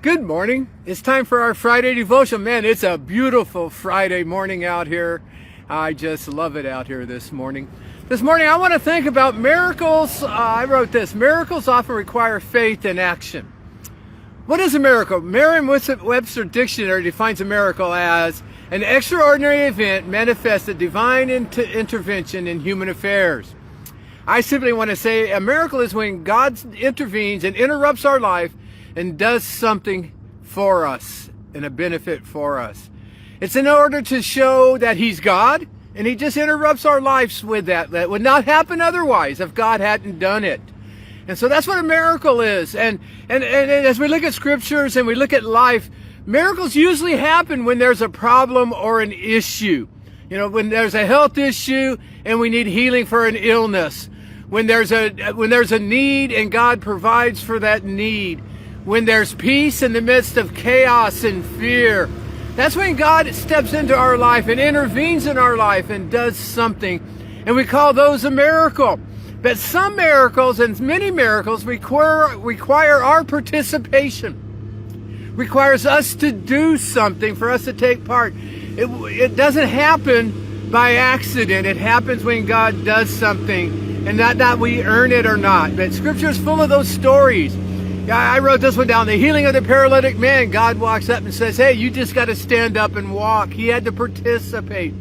Good morning. It's time for our Friday devotion. Man, it's a beautiful Friday morning out here. I just love it out here this morning. This morning I want to think about miracles. I wrote this: miracles often require faith and action. What is a miracle? Merriam-Webster dictionary defines a miracle as an extraordinary event manifested divine intervention in human affairs. I simply want to say a miracle is when God intervenes and interrupts our life and does something for us and a benefit for us. It's in order to show that He's God, and He just interrupts our lives with that. That would not happen otherwise if God hadn't done it. And so that's what a miracle is. And as we look at scriptures and we look at life, miracles usually happen when there's a problem or an issue. You know, when there's a health issue and we need healing for an illness. When there's a need and God provides for that need. When there's peace in the midst of chaos and fear. That's when God steps into our life and intervenes in our life and does something. And we call those a miracle. But some miracles and many miracles require our participation. Requires us to do something for us to take part. It doesn't happen by accident. It happens when God does something, and not that we earn it or not. But Scripture is full of those stories. I wrote this one down. The healing of the paralytic man. God walks up and says, hey, you just got to stand up and walk. He had to participate.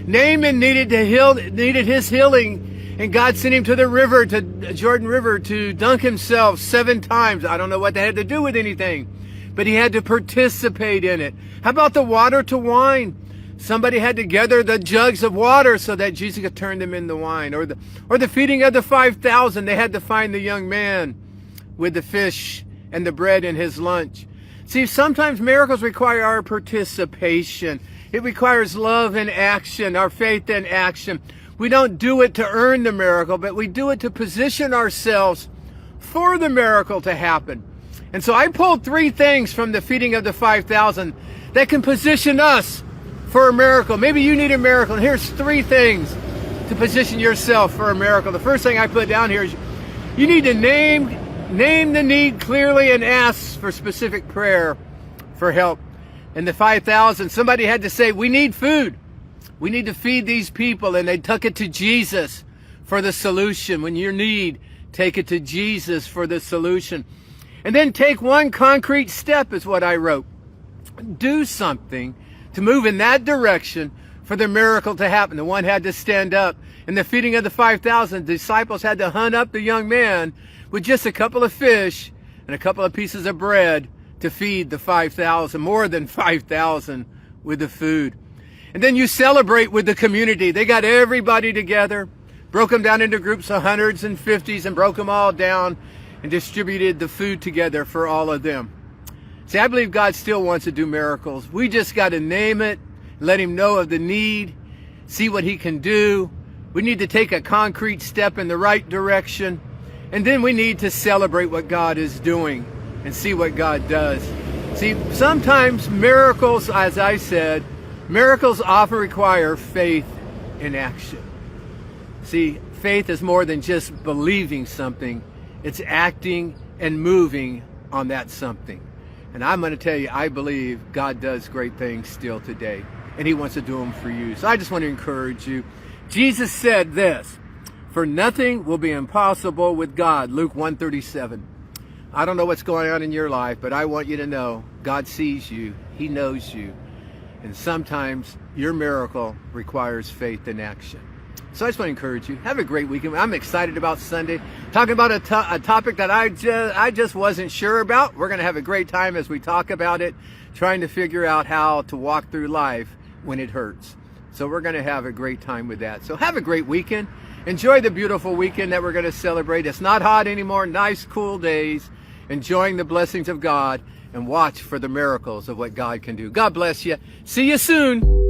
Naaman needed his healing, and God sent him to the river, to Jordan River, to dunk himself 7 times. I don't know what that had to do with anything, but he had to participate in it. How about the water to wine? Somebody had to gather the jugs of water so that Jesus could turn them into wine. Or the feeding of the 5,000. They had to find the young man with the fish and the bread in his lunch. See, sometimes miracles require our participation. It requires love and action, our faith and action. We don't do it to earn the miracle, but we do it to position ourselves for the miracle to happen. And so I pulled 3 things from the feeding of the 5,000 that can position us for a miracle. Maybe you need a miracle. And here's 3 things to position yourself for a miracle. The first thing I put down here is you need to name the need clearly and ask for specific prayer for help. In the 5,000, somebody had to say, we need food. We need to feed these people. And they took it to Jesus for the solution. When you need, take it to Jesus for the solution. And then take one concrete step is what I wrote. Do something to move in that direction for the miracle to happen. The one had to stand up. In the feeding of the 5,000, the disciples had to hunt up the young man with just a couple of fish and a couple of pieces of bread to feed the 5,000, more than 5,000 with the food. And then you celebrate with the community. They got everybody together, broke them down into groups of hundreds and 50s and broke them all down and distributed the food together for all of them. See, I believe God still wants to do miracles. We just got to name it, let Him know of the need, see what He can do. We need to take a concrete step in the right direction. And then we need to celebrate what God is doing and see what God does. See, sometimes miracles, as I said, miracles often require faith in action. See, faith is more than just believing something. It's acting and moving on that something. And I'm going to tell you, I believe God does great things still today. And He wants to do them for you. So I just want to encourage you. Jesus said this: for nothing will be impossible with God. Luke 1:37. I don't know what's going on in your life, but I want you to know God sees you. He knows you. And sometimes your miracle requires faith and action. So I just want to encourage you. Have a great weekend. I'm excited about Sunday. Talking about a topic that I just wasn't sure about. We're going to have a great time as we talk about it, trying to figure out how to walk through life when it hurts. So we're going to have a great time with that. So have a great weekend. Enjoy the beautiful weekend that we're going to celebrate. It's not hot anymore. Nice, cool days. Enjoying the blessings of God, and watch for the miracles of what God can do. God bless you. See you soon.